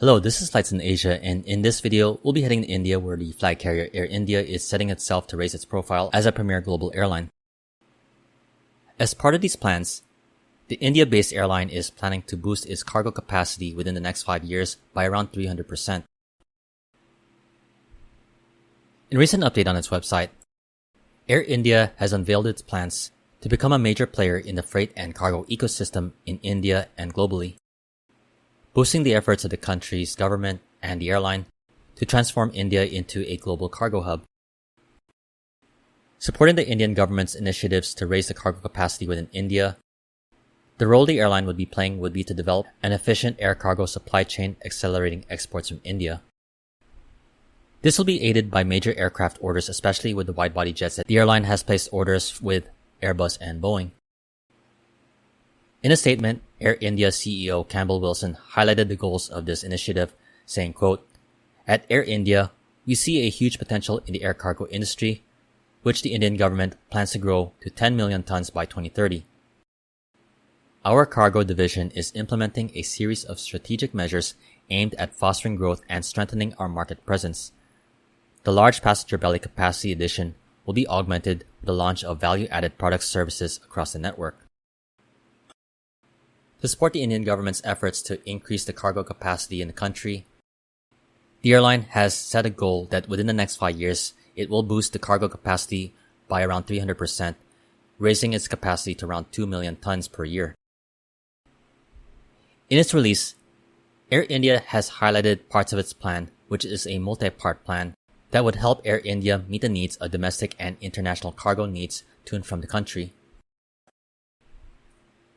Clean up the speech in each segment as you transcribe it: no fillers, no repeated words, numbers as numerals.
Hello, this is Flights in Asia, and in this video, we'll be heading to India where the flag carrier Air India is setting itself to raise its profile as a premier global airline. As part of these plans, the India-based airline is planning to boost its cargo capacity within the next 5 years by around 300%. In a recent update on its website, Air India has unveiled its plans to become a major player in the freight and cargo ecosystem in India and globally, boosting the efforts of the country's government and the airline to transform India into a global cargo hub. Supporting the Indian government's initiatives to raise the cargo capacity within India, the role the airline would be playing would be to develop an efficient air cargo supply chain accelerating exports from India. This will be aided by major aircraft orders, especially with the widebody jets that the airline has placed orders with Airbus and Boeing. In a statement, Air India CEO Campbell Wilson highlighted the goals of this initiative, saying, quote, "At Air India, we see a huge potential in the air cargo industry, which the Indian government plans to grow to 10 million tons by 2030. Our cargo division is implementing a series of strategic measures aimed at fostering growth and strengthening our market presence. The large passenger belly capacity addition will be augmented with the launch of value-added product services across the network." To support the Indian government's efforts to increase the cargo capacity in the country, the airline has set a goal that within the next 5 years, it will boost the cargo capacity by around 300%, raising its capacity to around 2 million tons per year. In its release, Air India has highlighted parts of its plan, which is a multi-part plan that would help Air India meet the needs of domestic and international cargo needs to and from the country.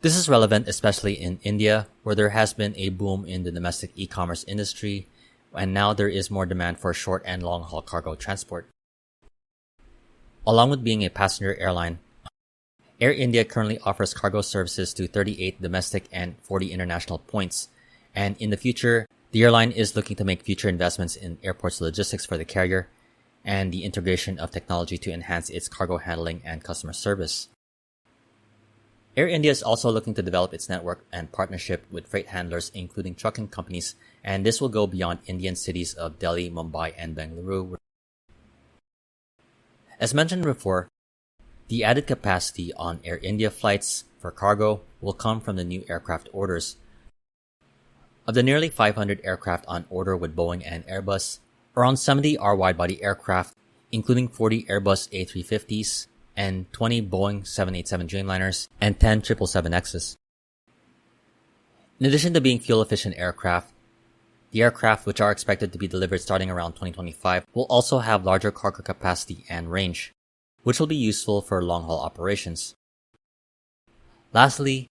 This is relevant especially in India, where there has been a boom in the domestic e-commerce industry, and now there is more demand for short and long-haul cargo transport. Along with being a passenger airline, Air India currently offers cargo services to 38 domestic and 40 international points, and in the future, the airline is looking to make future investments in airports logistics for the carrier and the integration of technology to enhance its cargo handling and customer service. Air India is also looking to develop its network and partnership with freight handlers, including trucking companies, and this will go beyond Indian cities of Delhi, Mumbai, and Bengaluru. As mentioned before, the added capacity on Air India flights for cargo will come from the new aircraft orders. Of the nearly 500 aircraft on order with Boeing and Airbus, around 70 are widebody aircraft, including 40 Airbus A350s, and 20 Boeing 787 Dreamliners, and 10 777Xs. In addition to being fuel-efficient aircraft, the aircraft, which are expected to be delivered starting around 2025, will also have larger cargo capacity and range, which will be useful for long-haul operations. Lastly,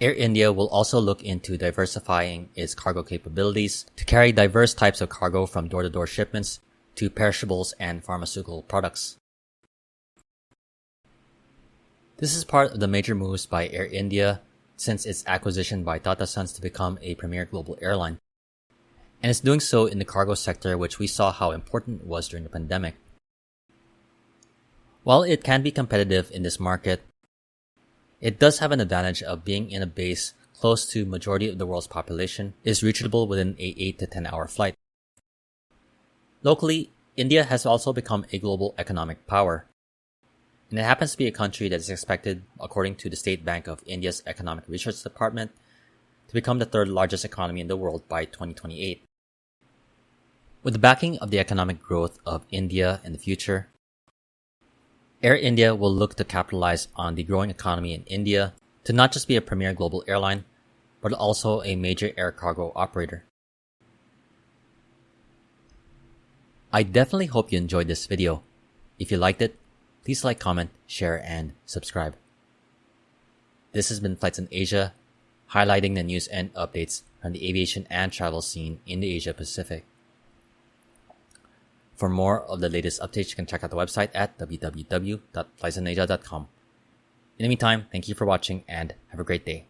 Air India will also look into diversifying its cargo capabilities to carry diverse types of cargo from door-to-door shipments to perishables and pharmaceutical products. This is part of the major moves by Air India since its acquisition by Tata Sons to become a premier global airline, and it's doing so in the cargo sector, which we saw how important it was during the pandemic. While it can be competitive in this market, it does have an advantage of being in a base close to majority of the world's population is reachable within a 8 to 10 hour flight. Locally, India has also become a global economic power, and it happens to be a country that is expected, according to the State Bank of India's Economic Research Department, to become the third largest economy in the world by 2028. With the backing of the economic growth of India in the future, Air India will look to capitalize on the growing economy in India to not just be a premier global airline, but also a major air cargo operator. I definitely hope you enjoyed this video. If you liked it, please like, comment, share, and subscribe. This has been Flights in Asia, highlighting the news and updates from the aviation and travel scene in the Asia Pacific. For more of the latest updates, you can check out the website at www.flightsinasia.com. In the meantime, thank you for watching and have a great day.